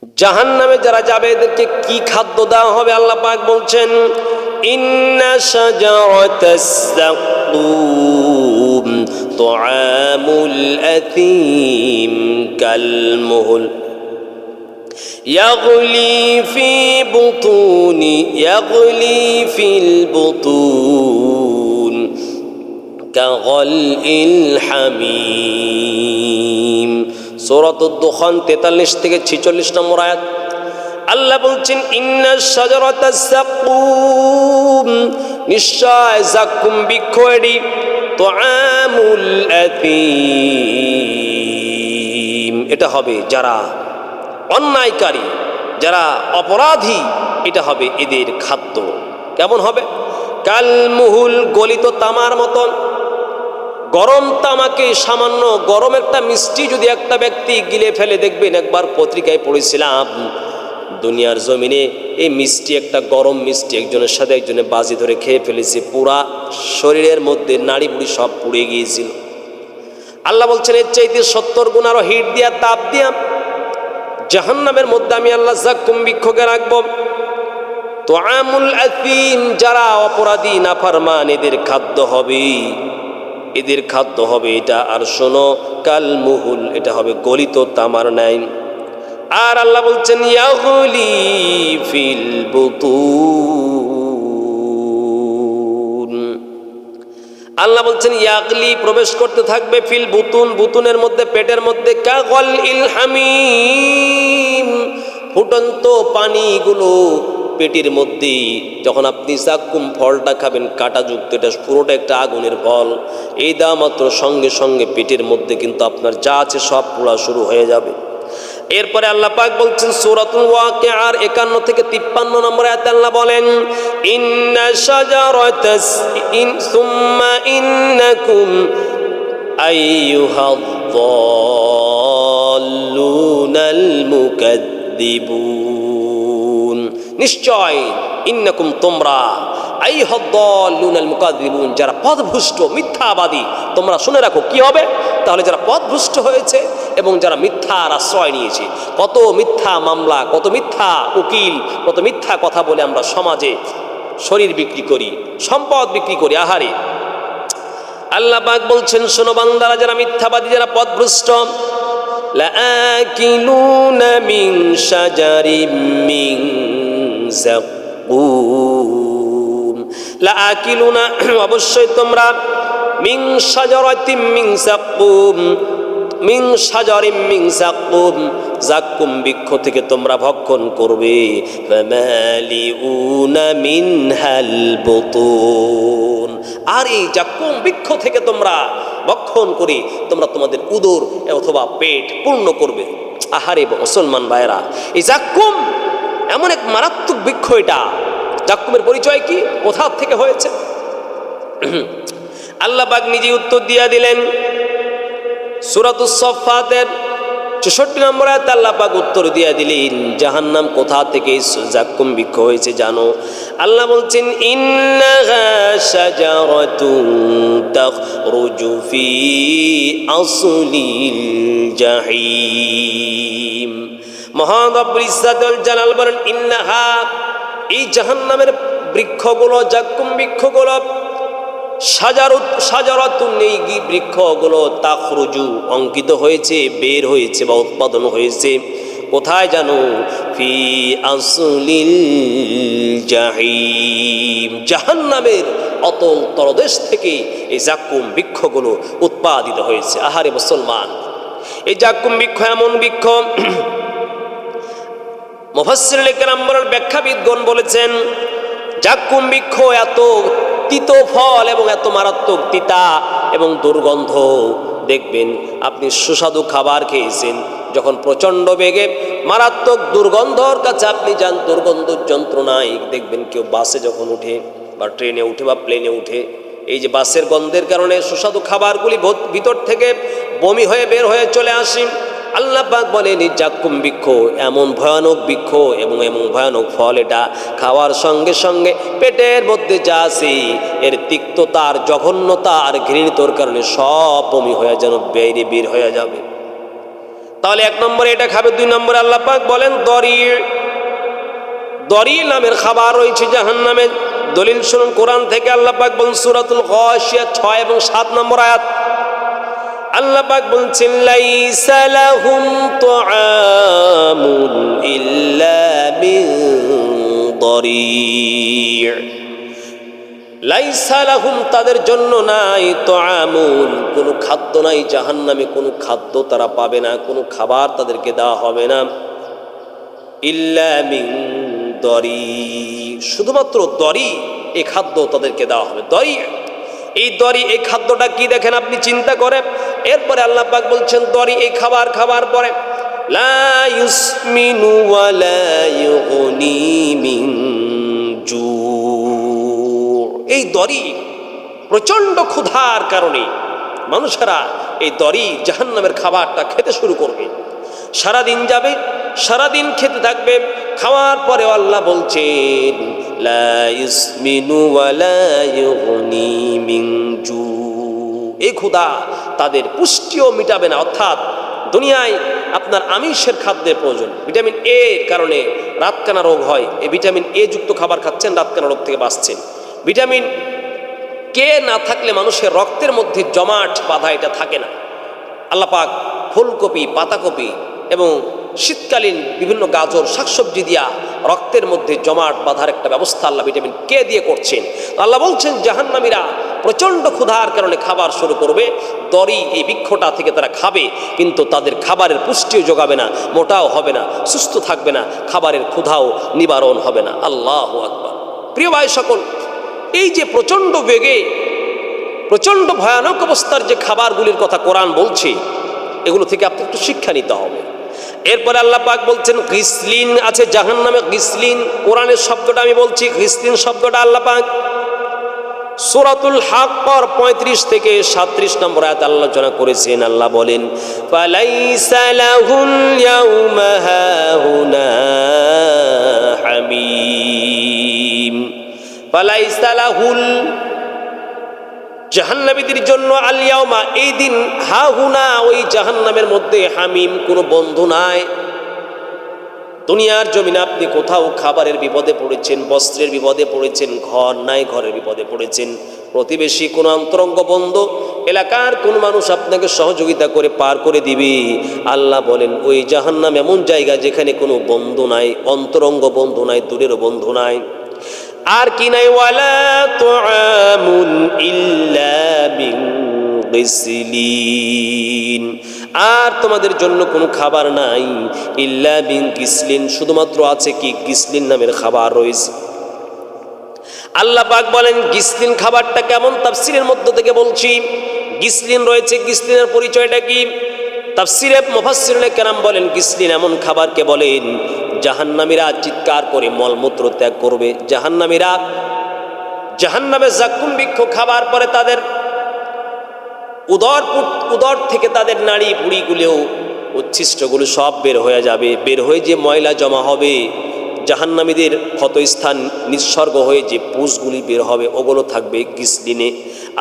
জাহান্নামে যারা যাবে এদেরকে কি খাদ্য দেওয়া হবে আল্লাহ পাক বলছেন ইন্না শাজারাতাস যাক্কুম তুআমুল আথীম কালমুহল يغلي في البطون كغلء الحميم সূরাত দুখান 43 থেকে 46 নম্বর আয়াত আল্লাহ বলছেন ইন্না শাজারাতাস যাক্কুম নিশ্চয় যাক্কুম বৃক্ষ এটি তুআমুল আথীম এটা হবে যারা অন্যায়কারী যারা অপরাধী এটা হবে এদের খাদ্য কেমন হবে কালমুহুল গলিত তামার মতন গরম তামাকে সামান্য গরম একটা মিষ্টি যদি একটা ব্যক্তি গিলে ফেলে দেখবেন একবার পত্রিকায় পড়েছিলাম দুনিয়ার জমিনে এই মিষ্টি একটা গরম মিষ্টি একজনের সাথে একজনে বাজি ধরে খেয়ে ফেলেছে পুরা শরীরের মধ্যে নাড়ি বুড়ি সব পুড়ে গিয়েছিল আল্লাহ বলছেন এর চাইতে 70 গুণ আরো হিট দিয়া তাপ দিয়া জাহান্নামের মধ্যে আমি আল্লাহ যাক্কুম বৃক্ষকে রাখবো তুআমুল আথীম যারা অপরাধী নাফরমান এদের খাদ্য হবে এটা আর শোনো কালমুহুল এটা হবে গলিত তামার ন্যায় আর আল্লাহ বলছেন ইয়াগলি ফিল বুতুন আল্লাহ বলছেন ইয়াগলি প্রবেশ করতে থাকবে ফিল বুতুন বুতুনের মধ্যে পেটের মধ্যে কাগল ইল হামিম ফুটন্ত পানিগুলো পেটের মধ্যে যখন আপনি যাক্কুম ফলটা খাবেন কাঁটাযুক্ত এটা পুরোটা একটা আগুনের ফল এই দা মাত্র সঙ্গে সঙ্গে পেটের মধ্যে কিন্তু আপনার যা আছে সব পোড়া শুরু হয়ে যাবে এরপরে আল্লাহ পাক বলছেন সূরাতুল ওয়াকিআর 51 থেকে 53 নম্বর আয়াতে আল্লাহ বলেন ইন্না শাজারাতাস সুম্মা ইন্নাকুম আইয়ুহাদ-দাল্লুনাল মুকাদ্দিবুন নিশ্চয় ইন্নাকুম তোমরা আইয়ুহাদ-দাল্লুনাল মুকাদ্দিবুন যারা পথভ্রষ্ট মিথ্যাবাদী তোমরা শুনে রাখো কি হবে তাহলে যারা পথভ্রষ্ট হয়েছে এবং যারা মিথ্যার আশ্রয় নিয়েছে কত মিথ্যা মামলা কত মিথ্যা উকিল কত মিথ্যা কথা বলে আমরা সমাজে শরীর বিক্রি করি সম্পদ বিক্রি করি আহারে আল্লাহ পাক বলছেন শোনো বান্দারা যারা মিথ্যাবাদী যারা পথভ্রষ্ট লাআকিলুনা মিন শাজারিম মিন যাক্কুম লাআকিলুনা অবশ্যই তোমরা মিন শাজারাতিম মিন যাক্কুম মিন শাজারিম মিন যাক্কুম যাক্কুম বৃক্ষ থেকে তোমরা ভক্ষণ করবে ফামালিউনা মিনহাল বুতুন আর এই যাক্কুম বৃক্ষ থেকে তোমরা ভক্ষণ করে তোমরা তোমাদের উদর অথবা পেট পূর্ণ করবে আহারে মুসলমান ভাইরা এই যাক্কুম এমন এক মারাত্মক বৃক্ষ এটা যাক্কুমের পরিচয় কি কোথা থেকে হয়েছে আল্লাহ পাক নিজে উত্তর দিয়া দিলেন সূরাতুস সাফফাতের 64 নম্বর আয়াতে আল্লাহ পাক উত্তর দিয়া দিলেন জাহান্নাম কোথা থেকে যাক্কুম বৃক্ষ হয়েছে জানো আল্লাহ বলছেন ইন্নাহা শাজারাতুন তাখরুজু ফি আসলিল জাহিম মহান রব্বুল ইজ্জাত ওয়াল জালাল বলেন ইন্নাহা এই জাহান্নামের বৃক্ষগুলো যাক্কুম বৃক্ষগুলো শাজারাতুন এই বৃক্ষগুলো তাখরুজু অঙ্কিত হয়েছে বের হয়েছে বা উৎপাদন হয়েছে কোথায় জানো ফি আসলিল জাহিম জাহান্নামের অতল তলদেশ থেকে এই যাক্কুম বৃক্ষগুলো উৎপাদিত হয়েছে আহারে মুসলমান এই যাক্কুম বৃক্ষ এমন বৃক্ষ মুফাসসিরুল কিরাম ব্যাখ্যাবিদগণ বলেছেন যাক্কুম বৃক্ষ এত তিতো ফল এবং এত মারাত্মক তিতা এবং দুর্গন্ধ দেখবেন আপনি সুস্বাদু খাবার খেয়েছেন যখন প্রচণ্ড বেগে মারাত্মক দুর্গন্ধর কাছে আপনি যান দুর্গন্ধ যন্ত্রণায় দেখবেন কেউ বাসে যখন উঠে বা ট্রেনে উঠে বা প্লেনে উঠে এই যে বাসের গন্ধের কারণে সুস্বাদু খাবারগুলি ভিতর থেকে বমি হয়ে বের হয়ে চলে আসে আল্লাহ পাক বলেন এই যাক্কুম বৃক্ষ এমন ভয়ানক বৃক্ষ এবং এমন ভয়ানক ফল এটা খাওয়ার সঙ্গে সঙ্গে পেটের মধ্যে যা আছে এর তিক্ততা আর জঘন্যতা আর ঘৃণিতর কারণে সব বমি হয়ে যেন বের হয়ে যাবে তাহলে 1 নম্বরে এটা খাবে। 2 নম্বরে আল্লাহ পাক বলেন দরি, দরি নামের খাবার রয়েছে জাহান্নামে। দলিল শুনুন কোরআন থেকে। আল্লাহ পাক বলেন সূরাতুল গাশিয়া 6 এবং 7 নম্বর আয়াত। আল্লাহ পাক বলছেন লাইসা লাহুম তুআমুন ইল্লা মিন দরি'। লাইসা লাহুম তাদের জন্য নাই, তুআমুন কোনো খাদ্য নাই, জাহান্নামে কোনো খাদ্য তারা পাবে না, কোনো খাবার তাদেরকে দেওয়া হবে না। ইল্লা মিন দরি', শুধুমাত্র দরি এই খাদ্য তাদেরকে দেওয়া হবে। দরি, এই দরি এই খাদ্যটা কি দেখেন আপনি চিন্তা করে। এরপরে আল্লাহ পাক বলছেন দরি এই খাবার খাবার পরে লা ইউসমিনু ওয়া লা ইউগনি মিন জু'। এই দরি প্রচণ্ড ক্ষুধার কারণে মানুষেরা এই দরি জাহান্নামের খাবারটা খেতে শুরু করবে। সারাদিন যাবে, সারাদিন খেতে থাকবে। খাওয়ার পরে আল্লাহ বলছেন লা ইউসমিনু ওয়া লা ইউগনি মিন জু'। এই ক্ষুধা তাদের পুষ্টিও মিটাবে না। অর্থাৎ দুনিয়ায় আপনার আমিষের খাদ্যের প্রয়োজন, ভিটামিন এ এর কারণে রাতকানা রোগ হয়। এই ভিটামিন এ যুক্ত খাবার খাচ্ছেন, রাতকানা রোগ থেকে বাঁচছেন। ভিটামিন কে না থাকলে মানুষের রক্তের মধ্যে জমাট বাঁধা এটা থাকে না। আল্লাহ পাক ফুলকপি, পাতাকপি এবং শীতকালীন বিভিন্ন গাজর শাকসবজি দিয়া রক্তের মধ্যে জমাট বাঁধার একটা ব্যবস্থা আল্লাহ ভিটামিন কে দিয়ে করছেন। আল্লাহ বলছেন জাহান্নামীরা প্রচণ্ড ক্ষুধার কারণে খাবার শুরু করবে। দরি এই বৃক্ষটা থেকে তারা খাবে, কিন্তু তাদের খাবারের পুষ্টিও যোগাবে না, মোটাও হবে না, সুস্থ থাকবে না, খাবারের ক্ষুধাও নিবারণ হবে না। আল্লাহু আকবার। প্রিয় ভাই সকল, এই যে প্রচণ্ড বেগে প্রচণ্ড ভয়ানক অবস্থার যে খাবারগুলির কথা কোরআন বলছে, এগুলো থেকে আপনি একটু শিক্ষা নিতে হবে। এরপরে আল্লাহ পাক বলছেন গিসলিন আছে জাহান্নামে। গিসলিন কোরআনের শব্দটা আমি বলছি, গিসলিন শব্দটা আল্লাহ পাক সূরাতুল হাক্কর 35 থেকে 37 নম্বর আয়াতে আলোচনা করেছেন। আল্লাহ বলেন ফালাইসা লাহুল ইয়াউমা হাহুনা হামীম। ফালাইসা লাহুল জাহান্নামীদের জন্য আল ইয়াউমা এই দিন হাহুনা ওই জাহান্নামের মধ্যে হামিম কোনো বন্ধু নাই। দুনিয়ার জমিনে আপনি কোথাও খাবারের বিপদে পড়েছেন, বস্ত্রের বিপদে পড়েছেন, ঘর নাই ঘরের বিপদে পড়েছেন, প্রতিবেশী কোনো অন্তরঙ্গ বন্ধু, এলাকার কোনো মানুষ আপনাকে সহযোগিতা করে পার করে দিবে। আল্লাহ বলেন ওই জাহান্নাম এমন জায়গা যেখানে কোনো বন্ধু নাই, অন্তরঙ্গ বন্ধু নাই, দূরেরও বন্ধু নাই। আর কি নাই ওয়ালা তুআমুন ইল্লা মিন গিসলিন, আর তোমাদের জন্য কোনো খাবার নাই ইল্লা মিন গিসলিন, শুধুমাত্র আছে কি গিসলিন নামের খাবার রয়েছে। আল্লাহ পাক বলেন গিসলিন খাবারটা কেমন, তাফসীরের মধ্য থেকে বলছি। গিসলিন রয়েছে, গিসলিনের পরিচয়টা কি? তাফসীরে মুফাসসিরুনে কেরাম বলেন গিসলিন এমন খাবারকে বলেন জাহান্নামীরা চিৎকার করে মলমূত্র ত্যাগ করবে। জাহান্নামীরা জাহান্নামে জাক্কুম বৃক্ষ খাবার পরে তাদের উদর থেকে তাদের নাড়ি বুড়িগুলো উচ্ছিষ্টগুলো সব বের হয়ে যাবে। বের হয়ে যে ময়লা জমা হবে, জাহান্নামীদের ক্ষতস্থান নিঃসর্গ হয়ে যে পুষগুলি বের হবে, ওগুলো থাকবে গিসলিনে।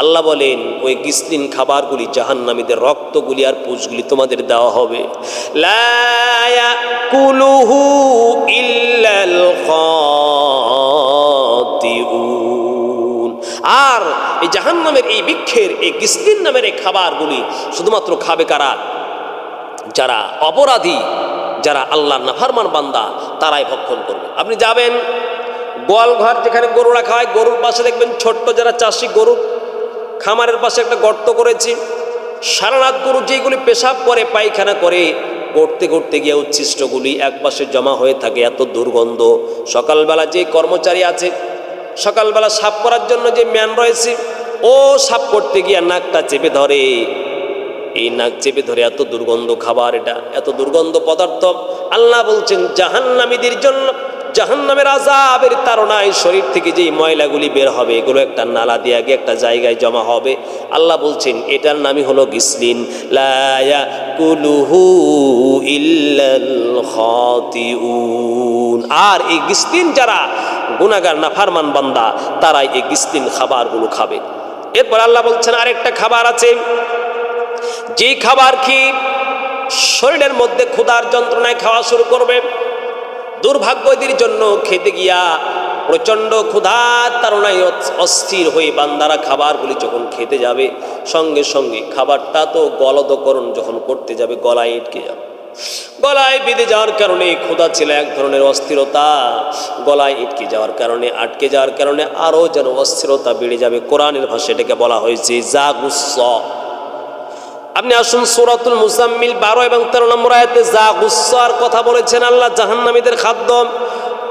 আল্লাহ বলেন ওই গিসলিন খাবারগুলি জাহান্নামীদের রক্তগুলি আর পুষগুলি তোমাদের দেওয়া হবে। লা ইয়াকুলুহু ইল্লাল খাতিউন, আর এই জাহান্নামের এই বৃক্ষের এই গিসলিন নামের এই খাবারগুলি শুধুমাত্র খাবে কারা? যারা অপরাধী, যারা আল্লাহর নাফরমান বান্দা, তারাই ভক্ষণ করবে। আপনি যাবেন গোয়াল ঘর যেখানে গরু রাখা হয়, গরুর পাশে দেখবেন ছোট্ট যারা চাষি গরু, খামারের পাশে একটা গর্ত করেছি। সারা রাত গরু যেগুলি পেশাব করে, পায়খানা করে, করতে করতে গিয়ে উচ্ছিষ্টগুলি এক পাশে জমা হয়ে থাকে, এত দুর্গন্ধ। সকালবেলা যে কর্মচারী আছে, সকালবেলা সাফ করার জন্য যে ম্যান রয়েছে, ও সাফ করতে গিয়ে নাকটা চেপে ধরে, এই নাক চেপে ধরে, এত দুর্গন্ধ খাবার, এটা এত দুর্গন্ধ পদার্থ। আল্লাহ বলছেন জাহান্নামীদের জন্য জাহান্নামের আযাবের তাড়নায় শরীর থেকে যেই ময়লাগুলি বের হবে, এগুলো একটা নালা দিয়ে গিয়ে একটা জায়গায় জমা হবে। আল্লাহ বলছেন এটার নামই হলো গিসলিন। লা ইয়াকুলুহু ইল্লাল খাতিউন, আর এই গিসলিন যারা গুনাহগার নাফরমান বান্দা, তারাই এই গিসলিন খাবারগুলো খাবে। এরপর আল্লাহ বলছেন আরেকটা খাবার আছে, যেই খাবার কি শরীরের মধ্যে ক্ষুধার যন্ত্রণায় খাওয়া শুরু করবে। দুর্ভাগ্য এদের জন্য খেতে গিয়া প্রচণ্ড ক্ষুধার তাড়নায় অস্থির হয়ে বান্দারা খাবারগুলি যখন খেতে যাবে, সঙ্গে সঙ্গে খাবারটা তো গলদকরণ যখন করতে যাবে গলায় আটকে যাবে। গলায় বেঁধে যাওয়ার কারণে, ক্ষুধা ছিল এক ধরনের অস্থিরতা, গলায় আটকে যাওয়ার কারণে আরও যেন অস্থিরতা বেড়ে যাবে। কোরআনের ভাষায় এটাকে বলা হয়েছে জাগুস্সা। আপনি আসুন সূরাতুল মুজাম্মিল 12 এবং 13 নম্বর আয়াতে জাগুস্সার কথা বলেছেন আল্লাহ, জাহান্নামীদের খাদ্য।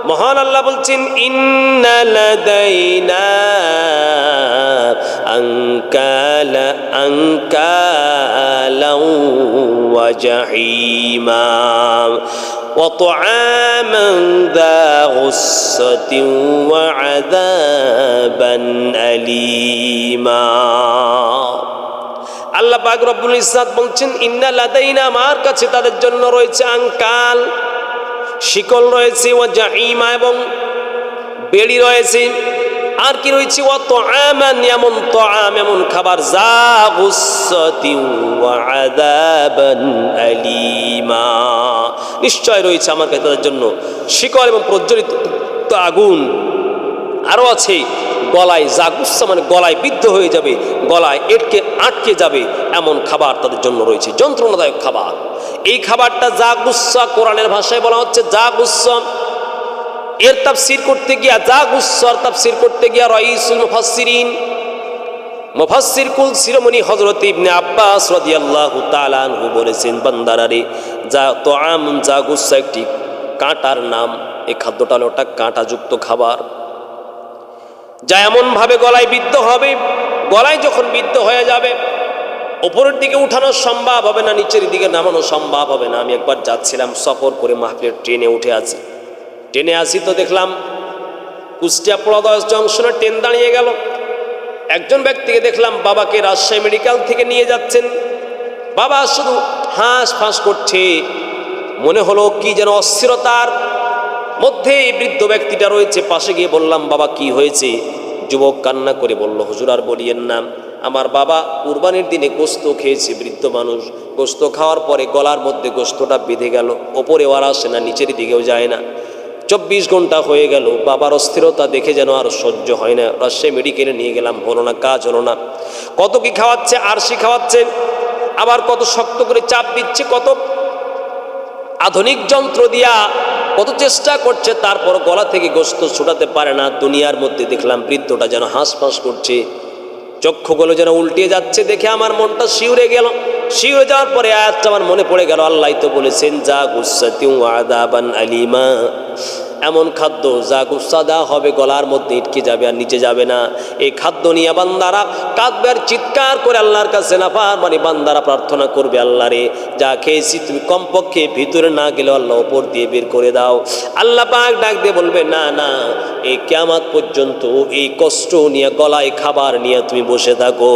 মহান আল্লাহ বলছেন ইন্না লাদাইনা আনকালা ওয়া জাহিমা ওয়া তুআমান যা গুসসাতিন ওয়া আযাবান আলীমা। আল্লাহ পাক রব্বুল ইজ্জত বলছেন ইন্না লাদাইনা, আমার কাছে তাদের জন্য রয়েছে আনকাল, শিকল রয়েছে, ও জাহিমা এবং বেড়ি রয়েছে, আর কি রয়েছে ও তুআমান, এমন খাবার, যা গুসসাতিন ওয়া আযাবান আলীমা, নিশ্চয় রয়েছে আমার কাছে তাদের জন্য শিকল এবং প্রজ্বলিত আগুন। আরও আছে গলায় জাগুস্সা, মানে গলায় বিদ্ধ হয়ে যাবে, গলায় আটকে যাবে এমন খাবার তাদের জন্য রয়েছে, যন্ত্রণাদায়ক খাবার। এই খাবারটা জাগুস্সা, কোরআনের ভাষায় বলা হচ্ছে জাগুস্সা। এর তাফসীর করতে গিয়া, জাগুস্সার তাফসীর করতে গিয়া রাইসুল মুফাসসিরিন, মুফাসসির কুল শিরোমণি হযরত ইবনে আব্বাস রাদিয়াল্লাহু তাআলা আনহু বলেছেন, বান্দারারে জাগুস্সা একটি কাঁটার নাম। এই খাদ্যটা হলো একটা কাঁটাযুক্ত খাবার, যা এমনভাবে গলায় বিদ্ধ হবে, গলায় যখন বিদ্ধ হয়ে যাবে উপরের দিকে উঠানো সম্ভব হবে না, নিচের দিকে নামানো সম্ভব হবে না। আমি একবার যাচ্ছিলাম সফর করে মাহফিলের ট্রেনে আসি তো দেখলাম কুষ্টিয়া পোড়াদহ জংশনে ট্রেন দাঁড়িয়ে গেল। একজন ব্যক্তিকে দেখলাম বাবাকে রাজশাহী মেডিকেল থেকে নিয়ে যাচ্ছেন। বাবা শুধু হাঁস ফাঁস করছে, মনে হলো কি যেন অস্থিরতার মধ্যে এই বৃদ্ধ ব্যক্তিটা রয়েছে। পাশে গিয়ে বললাম, বাবা কি হয়েছে? যুবক কান্না করে বলল, হুজুর আর বলিয়েন না, আমার বাবা কুরবানির দিনে গোস্ত খেয়েছে। বৃদ্ধ মানুষ, গোস্ত খাওয়ার পরে গলার মধ্যে গোস্তটা বেঁধে গেল, ওপরেও আর আসে না, নিচের দিকেও যায় না। 24 ঘন্টা হয়ে গেল, বাবার অস্থিরতা দেখে যেন আর সহ্য হয় না। রাজশাহী মেডিকেলে নিয়ে গেলাম, হলো না, কাজ হলো না। কত কি খাওয়াচ্ছে, আরশি খাওয়াচ্ছে, আবার কত শক্ত করে চাপ দিচ্ছে, কত আধুনিক যন্ত্র দিয়া কত চেষ্টা করছে, তারপর গলা থেকে গোস্ত ছুটাতে পারে না। দুনিয়ার মধ্যে দেখলাম বৃদ্ধটা যেন হাঁসফাঁস করছে, চক্ষুগুলো যেন উল্টে যাচ্ছে। দেখে আমার মনটা শিউরে গেল। শিউরে যাওয়ার পরে আয়াতটা আমার মনে পড়ে গেল, আল্লাহ তো বলেছেন যা গুসসাতিন ওয়া আযাবান আলীমা, এমন খাদ্য যা গুসসা দেওয়া হবে, গলার মধ্যে আটকে যাবে আর নিচে যাবে না। এই খাদ্য নিয়ে বান্দারা কাঁদবে আর চিৎকার করে আল্লাহর কাছে নাফরমানি বান্দারা প্রার্থনা করবে, আল্লাহ রে যা খেয়েছি তুমি কমপক্ষে ভিতরে না গেলেও আল্লাহ উপর দিয়ে বের করে দাও। আল্লাহ পাক ডাক দিয়ে বলবে, না না, এই কিয়ামত পর্যন্ত এই কষ্ট নিয়ে, গলায় খাবার নিয়ে তুমি বসে থাকো।